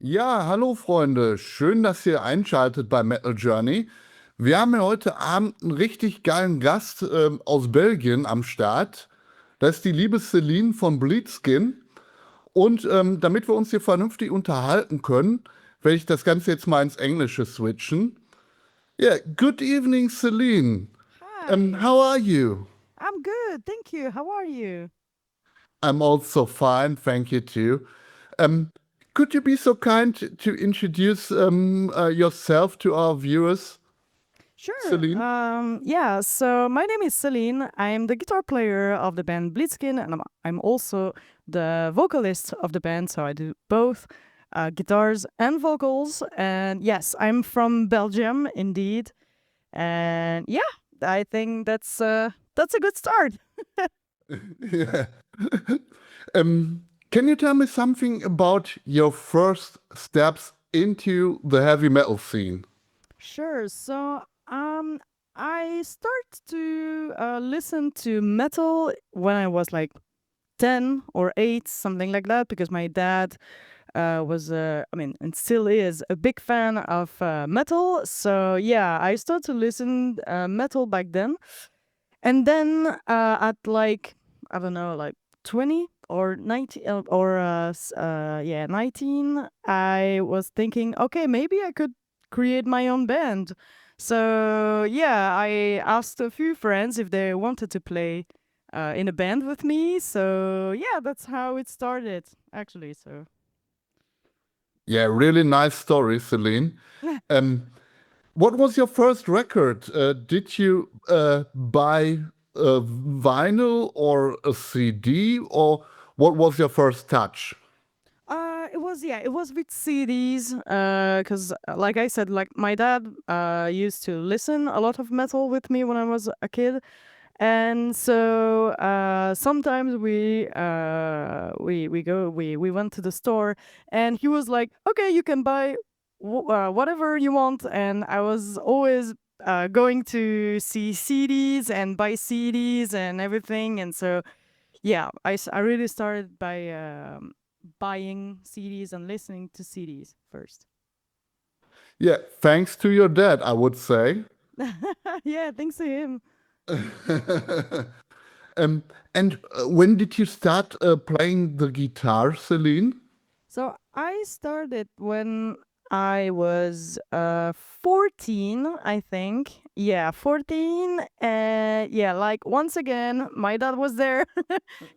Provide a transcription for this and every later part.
Ja, hallo Freunde, schön, dass ihr einschaltet bei MetalJourney. Wir haben ja heute Abend einen richtig geilen Gast aus Belgien am Start. Das ist die liebe Céline von Bleedskin. Und damit wir uns hier vernünftig unterhalten können, werde ich das Ganze jetzt mal ins Englische switchen. Yeah, good evening, Céline. Hi, How are you? I'm good, thank you. How are you? I'm also fine, thank you too. Um, could you be so kind to introduce yourself to our viewers, Sure. Celine? Yeah, so my name is Céline. I'm the guitar player of the band Bleedskin, and I'm also the vocalist of the band, so I do both guitars and vocals. And yes, I'm from Belgium, indeed. And yeah, I think that's a good start. Yeah. Can you tell me something about your first steps into the heavy metal scene? Sure. So, I started to listen to metal when I was like 10 or 8, something like that, because my dad was, and still is a big fan of metal. So, yeah, I started to listen metal back then. And then at like, I don't know, like 20 or 19, yeah, 19, I was thinking, okay, maybe I could create my own band. So, yeah, I asked a few friends if they wanted to play in a band with me. So, yeah, that's how it started, actually. So, Yeah, really nice story, Celine. Um, what was your first record? Did you buy a vinyl or a CD, or what was your first touch? it was with CDs. Because like I said, like my dad used to listen a lot of metal with me when I was a kid, and so sometimes we went to the store, and he was like, "Okay, you can buy whatever you want," and I was always going to see CDs and buy CDs and everything, and so yeah, I really started by buying CDs and listening to CDs first. Yeah, thanks to your dad, I would say. Yeah, thanks to him. Um, and when did you start playing the guitar, Celine? So I started when I was 14, I think. Yeah, 14. Yeah, like once again, my dad was there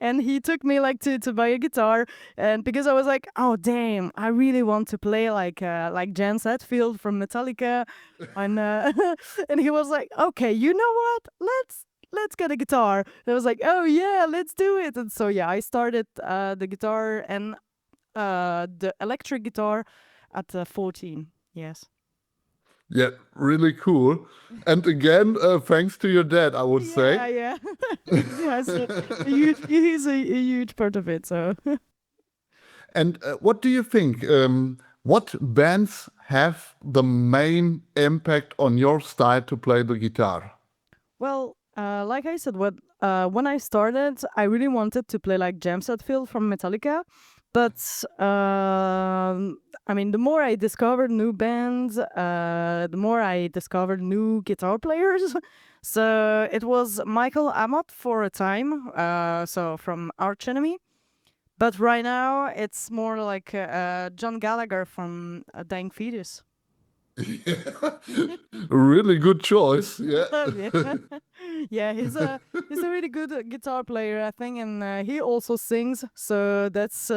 and he took me like to buy a guitar, and because I was like, "Oh damn, I really want to play like James Hetfield from Metallica." And and he was like, "Okay, you know what? Let's get a guitar." And I was like, "Oh yeah, let's do it." And so yeah, I started the guitar and the electric guitar at 14. Yes. Yeah, really cool. And again, thanks to your dad, I would say. Yeah, yeah. Yes, he's a huge part of it. So, And what do you think? What bands have the main impact on your style to play the guitar? well, like I said, when I started, I really wanted to play like James Hetfield from Metallica, but the more I discovered new bands, the more I discovered new guitar players. So it was Michael Amott for a time, so from Arch Enemy. But right now, it's more like John Gallagher from Dying Fetus. Really good choice. Yeah. Yeah, yeah, he's a really good guitar player, I think, and he also sings. So that's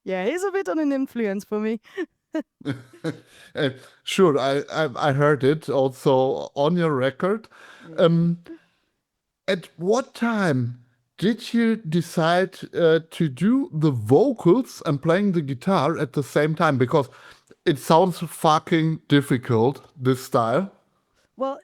yeah, he's a bit of an influence for me. Uh, sure, I heard it also on your record. Yeah. Um, at what time did you decide to do the vocals and playing the guitar at the same time? Because it sounds fucking difficult, this style. Well,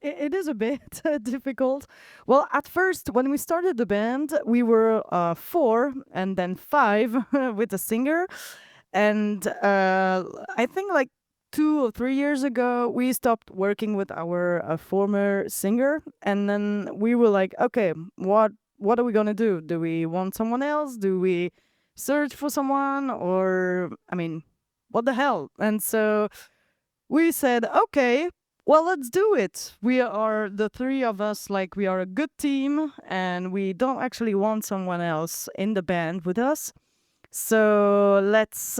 it is a bit difficult. Well, at first, when we started the band, we were four and then five with a singer. And I think like 2 or 3 years ago, we stopped working with our former singer. And then we were like, okay, what are we gonna do? Do we want someone else? Do we search for someone? Or, what the hell? And so we said, okay, well, let's do it. We are the three of us, like we are a good team, and we don't actually want someone else in the band with us. So let's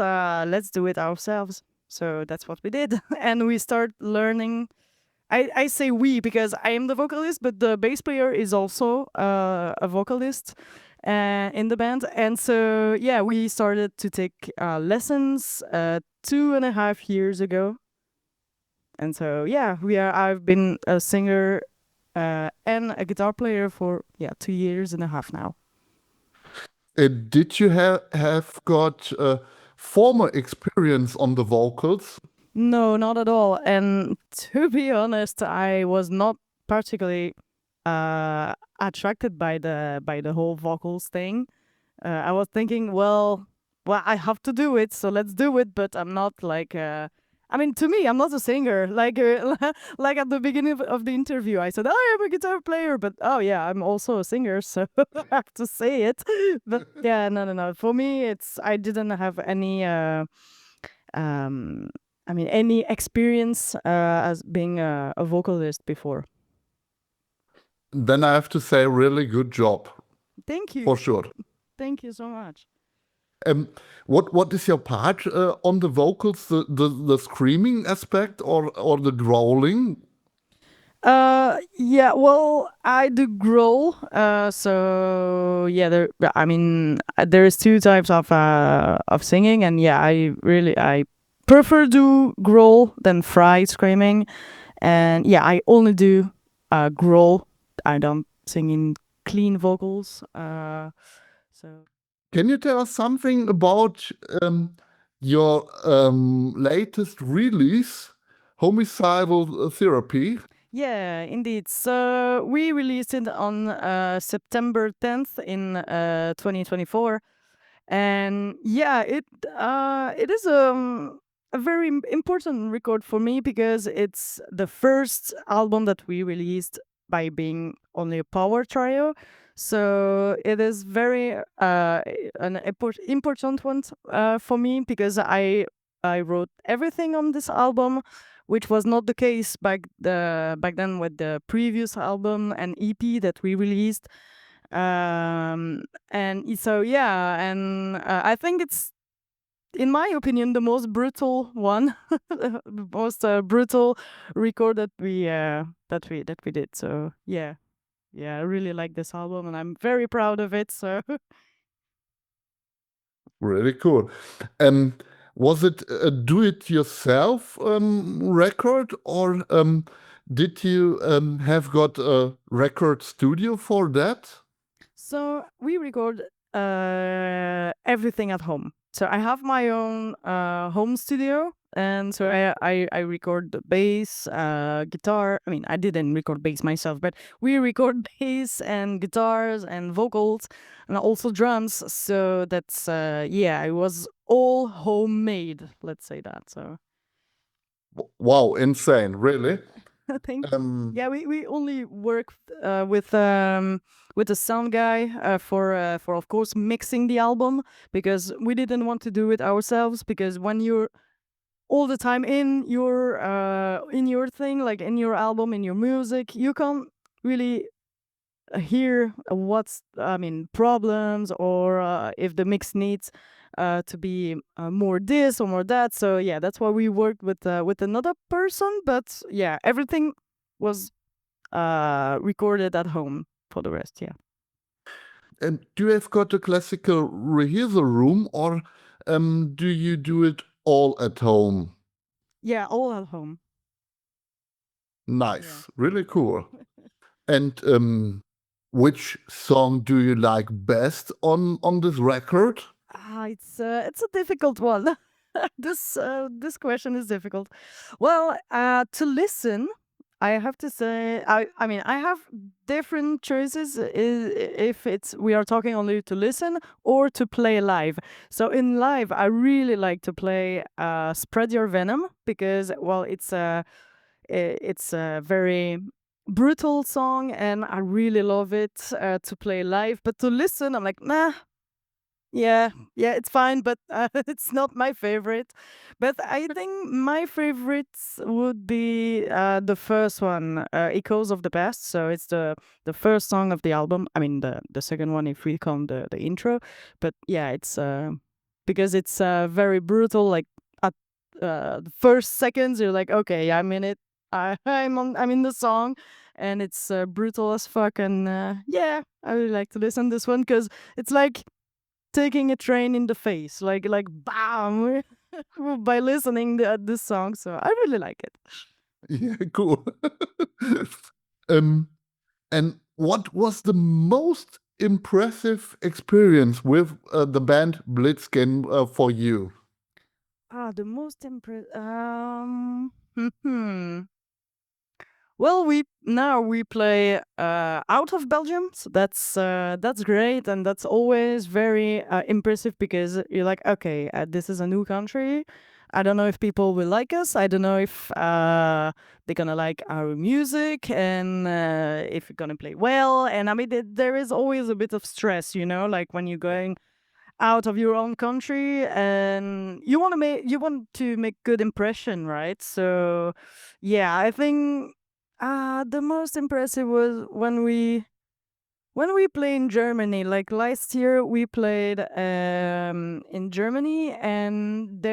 do it ourselves. So that's what we did, and we start learning. I say we because I am the vocalist, but the bass player is also a vocalist in the band. And so, yeah, we started to take lessons 2.5 years ago. And so, yeah, I've been a singer and a guitar player for 2.5 years now. Did you have got former experience on the vocals? No, not at all. And to be honest, I was not particularly attracted by the whole vocals thing. I was thinking, well, I have to do it, so let's do it. But I'm not like, I mean, to me, I'm not a singer. Like, like at the beginning of the interview, I said, I am a guitar player, but oh yeah, I'm also a singer, so I have to say it. But yeah, no. For me, I didn't have any, any experience as being a vocalist before. Then I have to say, really good job. Thank you. For sure. Thank you so much. What is your part on the vocals? The screaming aspect or the growling? Yeah, well, I do growl. So yeah, there is two types of singing, and yeah, I prefer do growl than fry screaming, and yeah, I only do growl. I don't sing in clean vocals. So Can you tell us something about your latest release, Homicidal Therapy? yeah, indeed. So we released it on September 10th in 2024, and yeah, it is a very important record for me because it's the first album that we released by being only a power trio. So it is very an important one for me because I wrote everything on this album, which was not the case back then with the previous album and EP that we released. And so yeah, and I think it's, in my opinion, the most brutal one, the most brutal record that we did. So yeah, I really like this album, and I'm very proud of it. So Really cool. Was it a do-it-yourself record, or did you have got a record studio for that? So we record everything at home. So I have my own home studio, and so I record the bass, guitar. I mean, I didn't record bass myself, but we record bass and guitars and vocals and also drums. So that's it was all homemade. Let's say that. So Wow, insane, really. thank you. Yeah, we only work with a sound guy for of course mixing the album, because we didn't want to do it ourselves, because when you're all the time in your thing, like in your album, in your music, you can't really hear what's problems, or if the mix needs to be more this or more that. So yeah, that's why we worked with another person, but yeah, everything was recorded at home for the rest. Yeah. And do you have got a classical rehearsal room, or do you do it all at home? Yeah, all at home. Nice, really cool. And which song do you like best on this record? It's a difficult one. This question is difficult. Well, to listen, I have to say, I have different choices if we are talking only to listen or to play live. So in live, I really like to play "Spread Your Venom" because, well, it's a very brutal song and I really love it to play live. But to listen, I'm like, nah, Yeah, yeah, it's fine, but it's not my favorite. But I think my favorites would be the first one, "Echoes of the Past." So it's the first song of the album. I mean, the second one if we count the intro. But yeah, it's because it's very brutal. Like at the first seconds, you're like, okay, I'm in it. I'm in the song, and it's brutal as fuck. And yeah, I really like to listen to this one because it's like taking a train in the face, like bam, by listening to this song. So I really like it. Yeah, cool. um, and what was the most impressive experience with the band Bleedskin for you? The most Well, we play out of Belgium, so that's great, and that's always very impressive because you're like, okay, this is a new country. I don't know if people will like us. I don't know if they're gonna like our music and if we're gonna play well. And I mean, there is always a bit of stress, like when you're going out of your own country and you want to make good impression, right? So yeah, I think the most impressive was when we play in Germany. Like last year we played in Germany, and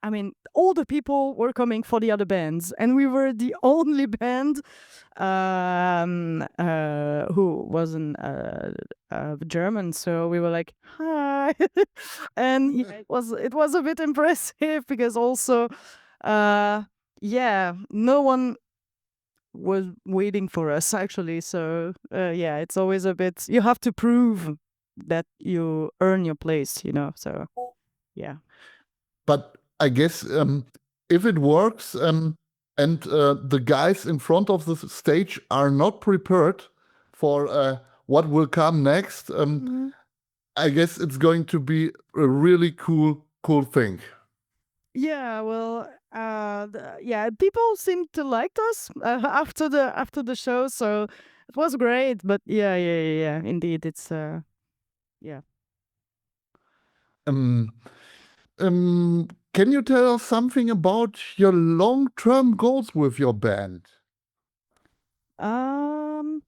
I mean, all the people were coming for the other bands, and we were the only band who wasn't German. So we were like, hi. And yeah, it was a bit impressive because also yeah, no one was waiting for us actually. So yeah, it's always a bit, you have to prove that you earn your place. So yeah. But I guess if it works and the guys in front of the stage are not prepared for what will come next, Mhm. I guess it's going to be a really cool thing. Yeah, well, yeah, people seemed to like us after the show, so it was great. But yeah, indeed, it's yeah. Um, can you tell us something about your long-term goals with your band? Um,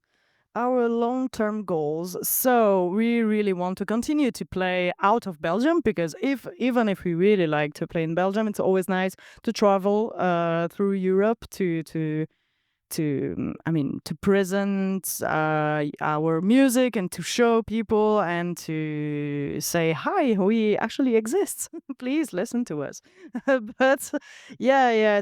our long-term goals. So we really want to continue to play out of Belgium because even if we really like to play in Belgium, it's always nice to travel through Europe to present our music and to show people and to say, hi, we actually exist. Please listen to us. But yeah,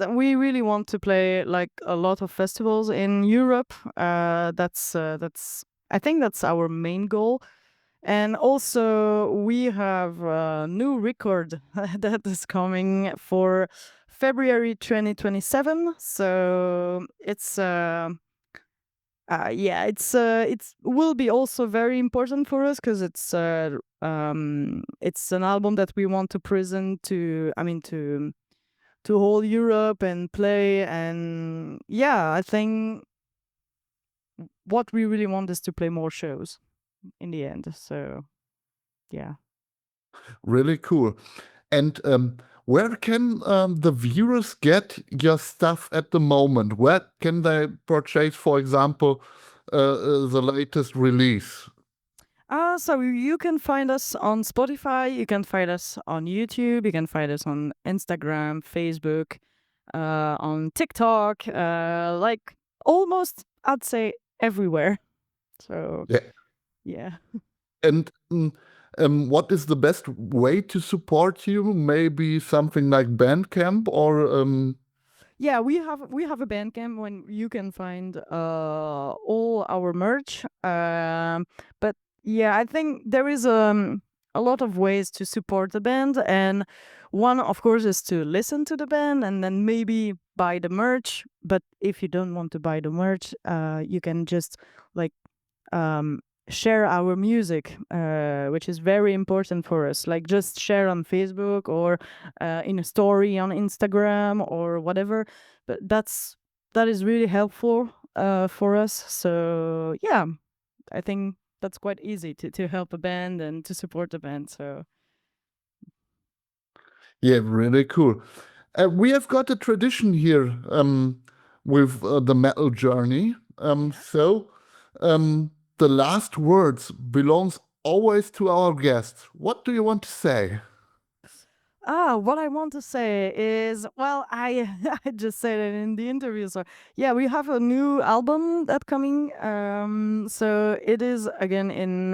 we really want to play like a lot of festivals in Europe. That's I think that's our main goal. And also, we have a new record that is coming for February 2027. So it's will be also very important for us because it's an album that we want to present to whole Europe and play. And yeah, I think what we really want is to play more shows in the end. So yeah. Really cool. And where can the viewers get your stuff at the moment? Where can they purchase, for example, the latest release? So you can find us on Spotify, you can find us on YouTube, you can find us on Instagram, Facebook, on TikTok, like almost, I'd say, everywhere. So Yeah. yeah. And what is the best way to support you? Maybe something like Bandcamp or Yeah, we have a Bandcamp when you can find all our merch. But yeah, I think there is a lot of ways to support the band, and one, of course, is to listen to the band and then maybe buy the merch. But if you don't want to buy the merch, you can just like um, share our music, which is very important for us. Like just share on Facebook or in a story on Instagram or whatever. But that is really helpful for us. So yeah, I think. that's quite easy to help a band and to support the band. So Yeah, really cool. We have got a tradition here with the MetalJourney. So the last words belongs always to our guests. What do you want to say? what I want to say is, well, I I just said it in the interview. So yeah, we have a new album that coming. So it is again in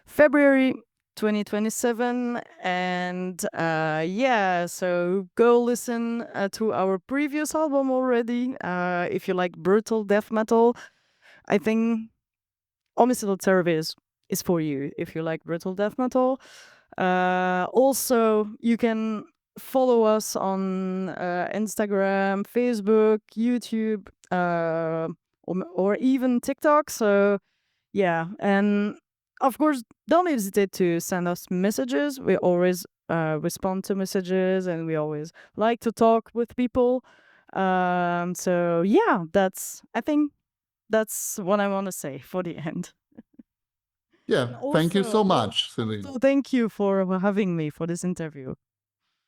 February 2027, and yeah, so go listen to our previous album already. If you like brutal death metal, I think Homicidal Therapy is for you. If you like brutal death metal. Also, you can follow us on Instagram, Facebook, YouTube, or even TikTok. So, yeah. And of course, don't hesitate to send us messages. We always respond to messages and we always like to talk with people. So, yeah, I think that's what I want to say for the end. Yeah, And thank you so also, much, Céline. thank you for having me for this interview.